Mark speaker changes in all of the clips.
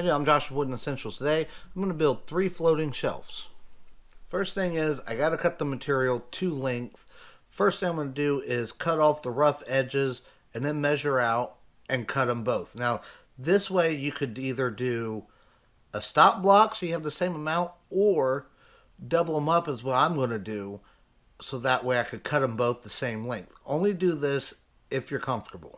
Speaker 1: Hey, I'm Josh with Wooden Essentials. Today, I'm going to build 3 floating shelves. First thing is, I got to cut the material to length. First thing I'm going to do is cut off the rough edges and then measure out and cut them both. Now, this way you could either do a stop block so you have the same amount, or double them up is what I'm going to do, so that way I could cut them both the same length. Only do this if you're comfortable.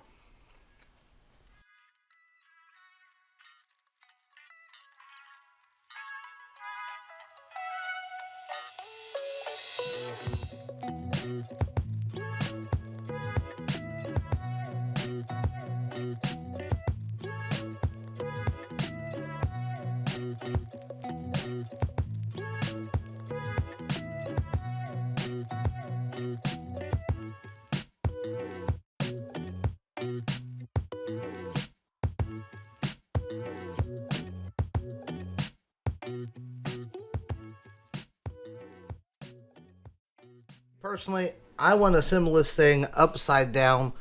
Speaker 1: Personally, I want to assemble this thing upside down.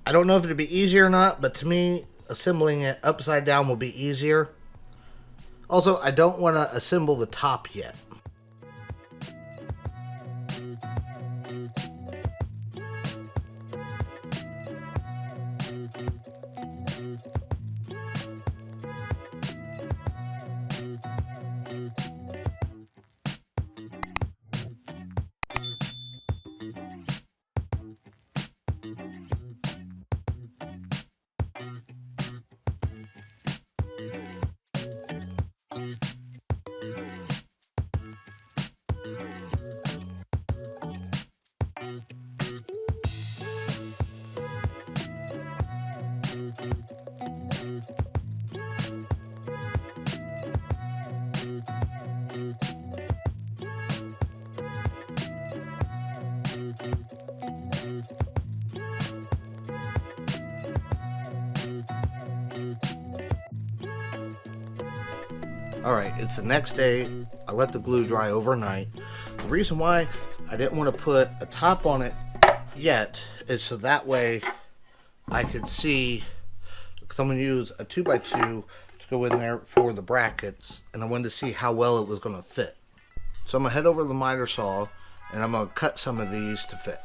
Speaker 1: I don't know if it'd be easier or not, but to me, assembling it upside down will be easier. Also, I don't want to assemble the top yet. Alright, it's the next day. I let the glue dry overnight. The reason why I didn't want to put a top on it yet is so that way I could see, because I'm going to use a 2x2 to go in there for the brackets, and I wanted to see how well it was going to fit. So I'm going to head over to the miter saw and I'm going to cut some of these to fit.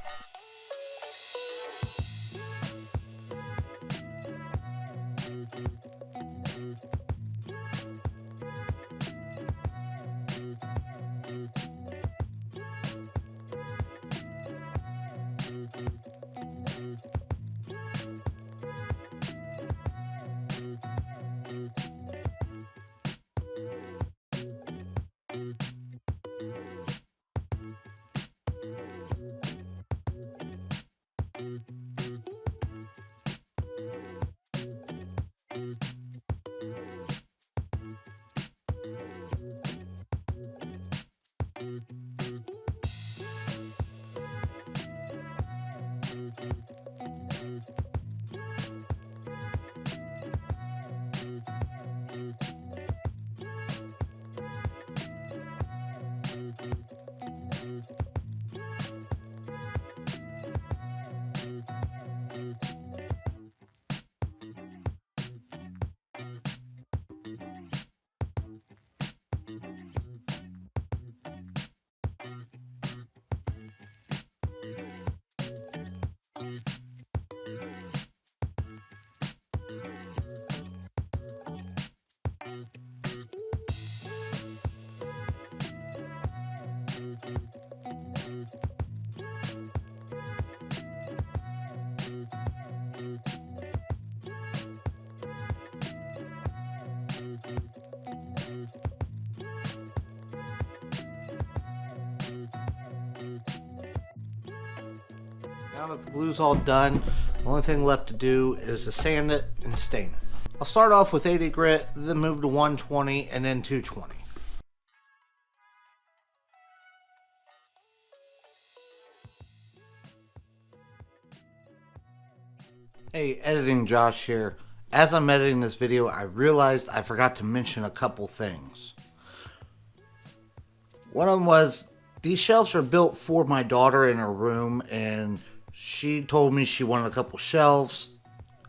Speaker 1: Now that the glue's all done, the only thing left to do is to sand it and stain it. I'll start off with 80 grit, then move to 120, and then 220. Hey, editing Josh here. As I'm editing this video, I realized I forgot to mention a couple things. One of them was, these shelves are built for my daughter in her room, and she told me she wanted a couple shelves.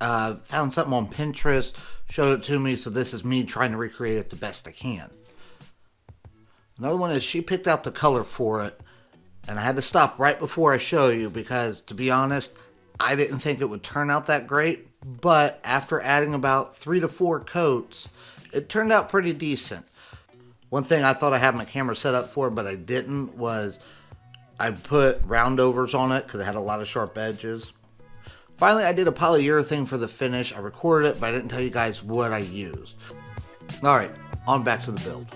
Speaker 1: Found something on Pinterest. showed it to me, so this is me trying to recreate it the best I can. Another one is she picked out the color for it, and I had to stop right before I show you because, to be honest, I didn't think it would turn out that great, but after adding about 3 to 4 coats, it turned out pretty decent. One thing I thought I had my camera set up for, but I didn't, was I put roundovers on it because it had a lot of sharp edges. Finally, I did a polyurethane for the finish. I recorded it, but I didn't tell you guys what I used. Alright, on back to the build.